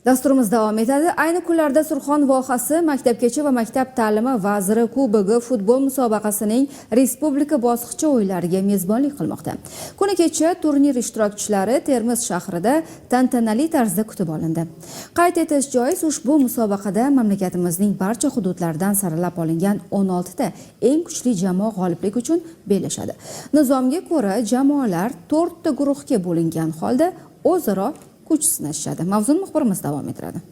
Dasturimiz davom etadi. Ayni kunlarda Surxon vohasi Maktabgacha va maktab ta'limi vaziri Kubogi futbol musobaqasining respublika bosqichi o'yinlariga mezbonlik qilmoqda. Kuni kecha turnir ishtirokchilari Termiz shahrida tantanali tarzda kutib olindi. Qayd etish joiz, ushbu musobaqada mamlakatimizning barcha hududlaridan saralab olingan 16 ta eng kuchli jamoa g'oliblik uchun bellashadi. Nizomga ko'ra, jamoalar 4 ta guruhga bo'lingan holda o'zaro kuch sinashadi. Mavzuni muxbirimiz davom ettiradi.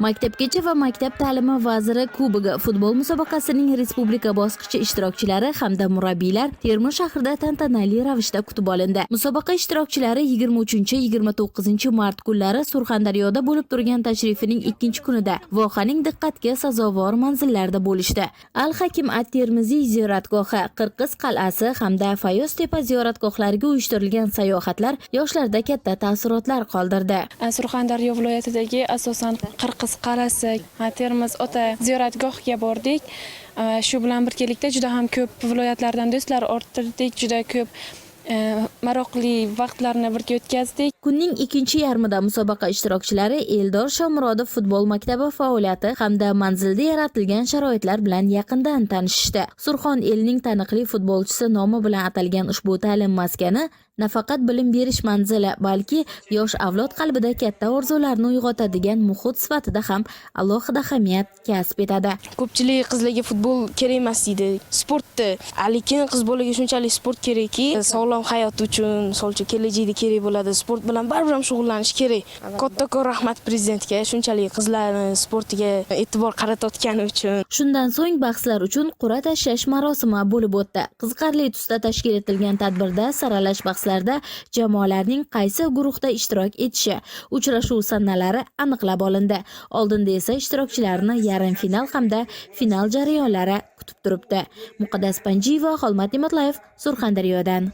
Maktabgacha va maktab ta'limi vaziri Kubogi futbol musobaqasining respublika bosqichi ishtirokchilari hamda murabbiylar Termiz shahrida tantanali ravishda kutib olindi. Musobaqa ishtirokchilari 23-29 mart kunlari Surxondaryoda bo'lib turgan tashrifining ikkinchi kunida vohaning diqqatga sazovor manzillarda bo'lishdi. Al-Hakim at-Termiziy ziyoratgohi, Qirqiz qal'asi hamda Fayoztepa ziyoratgohlariga uyushtirilgan sayohatlar yoshlarda katta taassurotlar qoldirdi. Surxondaryo viloyatidagi asosan Qirqiz qal'asi, Termiz ota ziyoratgohiga bordik. Shu bilan birgalikda juda ham ko'p viloyatlardan do'stlar orttirdik, juda ko'p maroqli vaqtlarni birga o'tkazdik. Kunning ikkinchi yarmida musobaqa ishtirokchilari Eldor Shomurodov futbol maktabi faoliyati hamda manzilda yaratilgan sharoitlar bilan yaqindan tanishishdi. Surxon elining taniqli futbolchisi nomi bilan atalgan ushbu ta'lim maskani nafaqat bilim berish manzili, balki yosh avlod qalbida katta orzularni uyg'otadigan muhit sifatida ham alohida ahamiyat kasb etadi. Ko'pchilik qizlarga futbol kerak emas deydi. Sportni, lekin qiz bolaga shunchalik sport kerakki, sog'lom hayot uchun, misolcha kelajakda kerak bo'ladi. Sport bilan baribir ham shug'ullanish kerak. Kattakon rahmat prezidentga shunchalik qizlarning sportiga e'tibor qaratayotgani uchun. Shundan so'ng bahslar uchun qur'a tashlash marosimi bo'lib o'tdi. Qiziqarli tusda tashkil etilgan tadbirda saralash bahslarda jamoalarning qaysi guruhda ishtirok etishi, uchrashuv sanalari aniqlab olindi. Oldinda esa ishtirokchilarni yarim final hamda final jarayonlari kutib turibdi. Muqaddas Panjiyeva, Xolmat Nematlayev, Surxondaryodan.